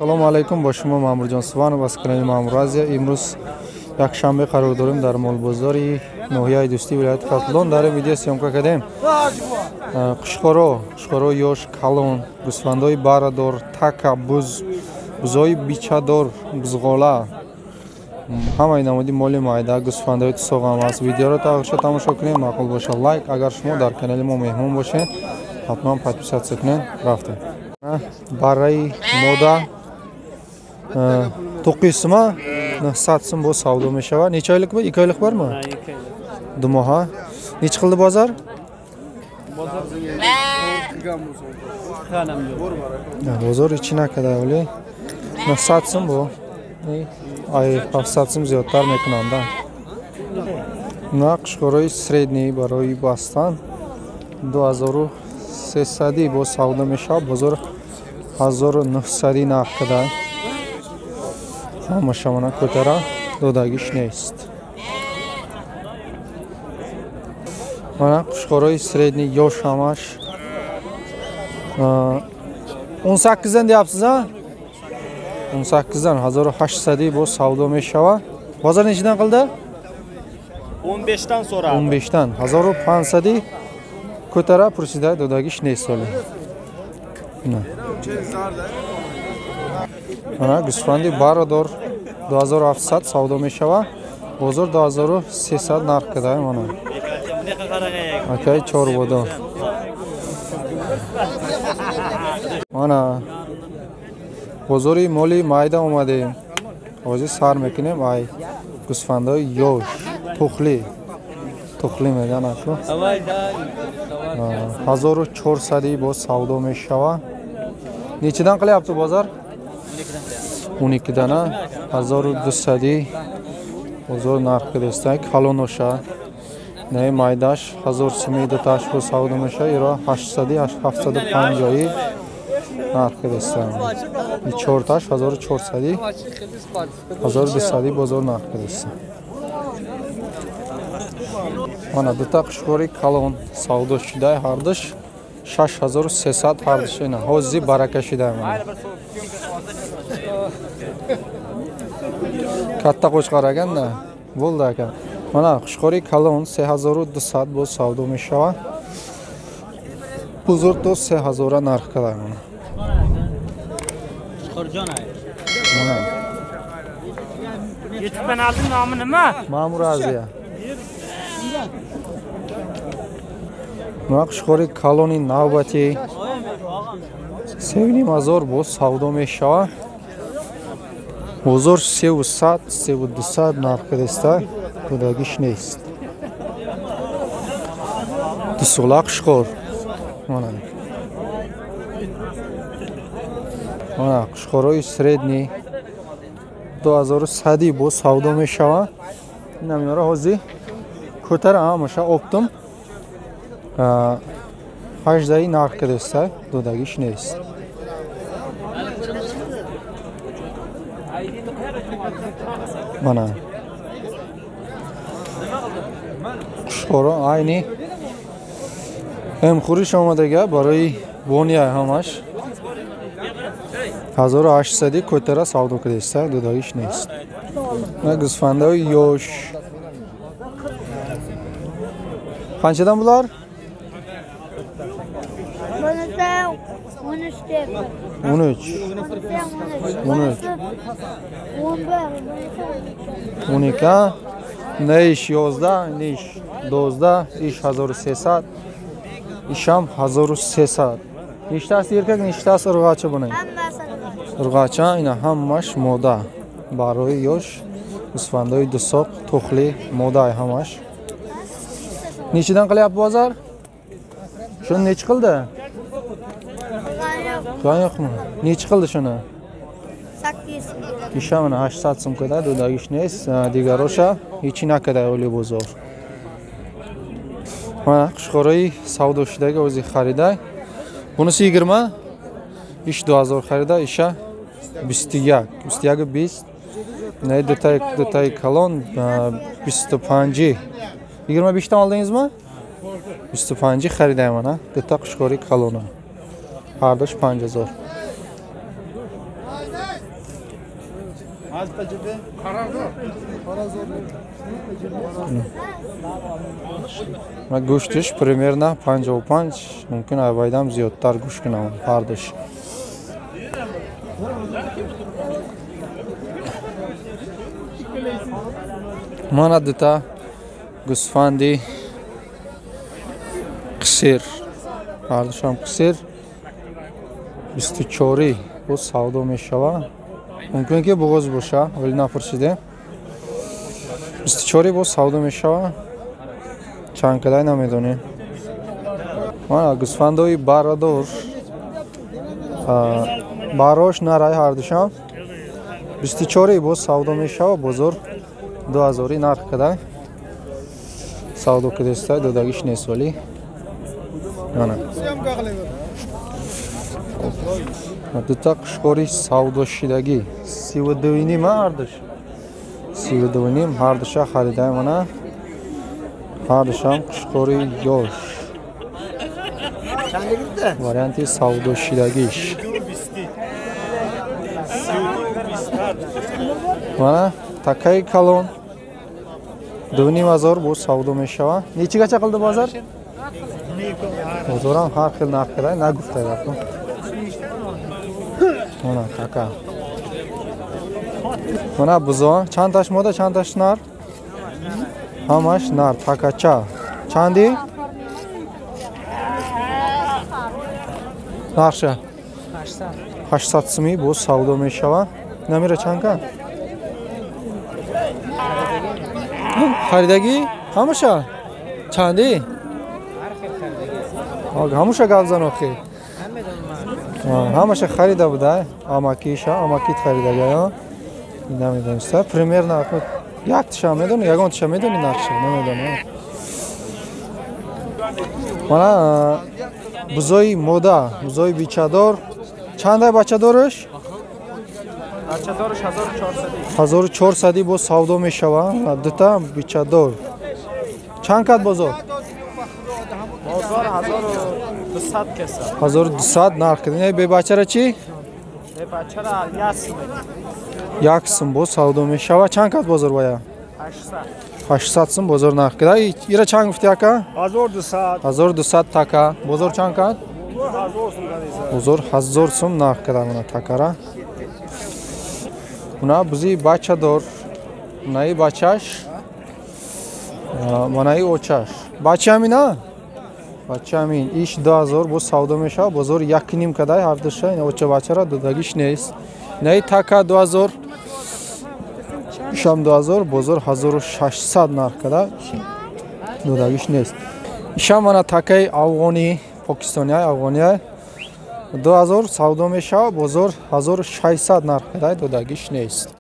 Assalomu alaykum, با شما مامورجان سوان و از کانال مامور آزیا. امروز یک شنبه قرار داریم در مال بازاری ناحیه دوستی ولایت کاتالون در ویدیو سیامکا کردیم. قشقارو یوش کالون گوسفندای باردار تاکا بزای بیچادار بزغالا همه این آمدی مال مایده گوسفندای تسوغام است. ویدیو را تماشا کنید، معقول باشه لایک. اگر شما در کانال ما مهمون باشین حتما подписаться کنین. رفتیم برای مودا توقیسما نهصدسم با سودا میشود. نیچه ایلک بود؟ یک ایلک برم؟ دو ماه. نیچ خلد بازار؟ بازار چی نکده ولی نهصدسم با ای 700 زیادتر میکنم دا. نقش کارای سریدنی برای باستان 2300 با سودا میشه. بازار 1900 نکده. همه شما کتره دودگیش نیست. من قشقارای سریدنی یا شماش 18 دیابسیز ها 18 1800 با سودا میشود. بازار نشیدن قلده 15 تن sonra 15 تن 1500 کتره پرسیده دودگیش نیست. ولی نه من گوسفندی باردار 2700 سودا میشود. بازار 2300 نرخ کرده من. اوکی 4 بودا. من بازاری مالی مایده اومدیم. آوازی سر میکنیم. ای گوسفندای یوش تخلی میگن اکو 1400 با سودا میشود. نیچیدن قلی تو بازار 12 دانه 1200 بازار نرخ دسته کالونوشا نه مایداش 1300 تاش با سودا میشه. ایرا 800 750 نرخ دسته. این 4 تاش 1400 1200 بازار نرخ دسته. آن دو تا قشقوری کالون سودا شده هردش 6300 هردش اینا حوزی برکه شده من. کاتا قشقارگان نه بولده که من قشقوری کالون 3200 با سودا میشه. بزرگ تو 3000 نرخ کرده من. YouTube kanalının namı nima? Mamur Aziya. Qashqori koloni navbati 7000 bo savdo mesha. Bozor 300 narx desta xudagish nest. Dusulaq qashqor. Mana. Mana qashqoroy sredniy 2100 bo savdo mesha. Namyora hozi ko'tara hamsha optim 18 narx desta xudagish nest. Mana qashqoro ayni امخوریش آمدگه برای بونیا همش 1800 کتره سودا کردیسته دودایش نیست. نه گوسفندای یوش قانچدان بولار؟ 13 نیش 11 نیش 12 ایش 1300 ایشم 1300 نیشتاست یرکک نیشتاست ارغاچه بنای ارغاچه اینا همش مودا برای یوش گوسفندای دوساق تخلی مودا همش. نیچیدن قلیاب بازار؟ شون نیچ قلده؟ قایق مو نیچ قلده شونه؟ ایشم انا 800 سم کده دوداگیش نیست. دیگروشا هیچی نکده اولی بازار. من قشقارای سودا شده وزی خریده. Bunun 20 iş 2000 xarida işe 20 ne detay kalon 25 25 tan aldınız mı? 25 xaridayım ana detay qishqori kalonu. Hardash 5000 Ва гӯштиш примерно 55, мумкин аввайдам зиёдтар гӯш кунам ҳардуш. Мана дута гӯсфанди қисир. Ҳардушам қисир 24 бо савдо мешавад. Мумкин ки буғоз боша, вале напурсидем. 24 бо савдо мешавад. Чанд кадай намедонем. Мана гӯсфандои барадор. Барош нарай ҳардушам 24 бо савдо мешавад. Бозор 2000 нарх кадай. Савдо кадестай додагиш нест вали. Мана. Дута қушқори савдошидаги 32 ма ҳардуш. 32 ҳардуша харидай мана. Ҳардушам қушқори ёш. Варианти савдошидагиш. Мана такаи калон 2500 бо савдо мешавад. Нечигача қилди бозор? Бозорам ҳар хел нарх кадай нагуфта гапо. Мана така. Мана бузо, чандаш мода, чандаш нар? Ҳамаш нар, такача. Чанди? Нарша? 800 сими бо савдо мешавад. Намира чанка? Харидаги? Ҳамаша? Чанди? ҳамаша гавзан охи. ҳамаша харида буда. Амакиша, амакит харидагая. Намедониста. Примерно як тиша медони, ягон тиша медони нарша, намедонам. Мана бузои мода, бузои бичадор. Чандай бачадориш? Бачадориш 1400. 1400 бо савдо мешавад. Дута бичадор. Чанд кад бозор? Бозор 1200 кеса. 1200 нарх кадем. Бебачара чӣ? Бебачара 1 сум. 1 сум бо савдо мешавад. Чанд кад бозор бая? 800. 800 сум бозор нарх кадай. Ира чанд гуфти ака? 1200. 1200 така. Бозор чанд кад? 1000 сум гадиса. Бозор 1000 сум нарх кадай мана такара. Уна бузи бачадор. Унаи бачаш. Манаи очаш. Бача амина? Бача амин. Иш 2000 бо савдо мешавад. Бозор 1.5 кадай ҳардуша. Ин оча бачара додагиш нест. Наи така 2000. Ишам 2000 бозор 1600 нарх кадай. Додагиш нест. Ишам мана такаи афғони, покистония, афғония 2000 савдо мешавад. Бозор 1600 нарх кадай. Додагиш нест.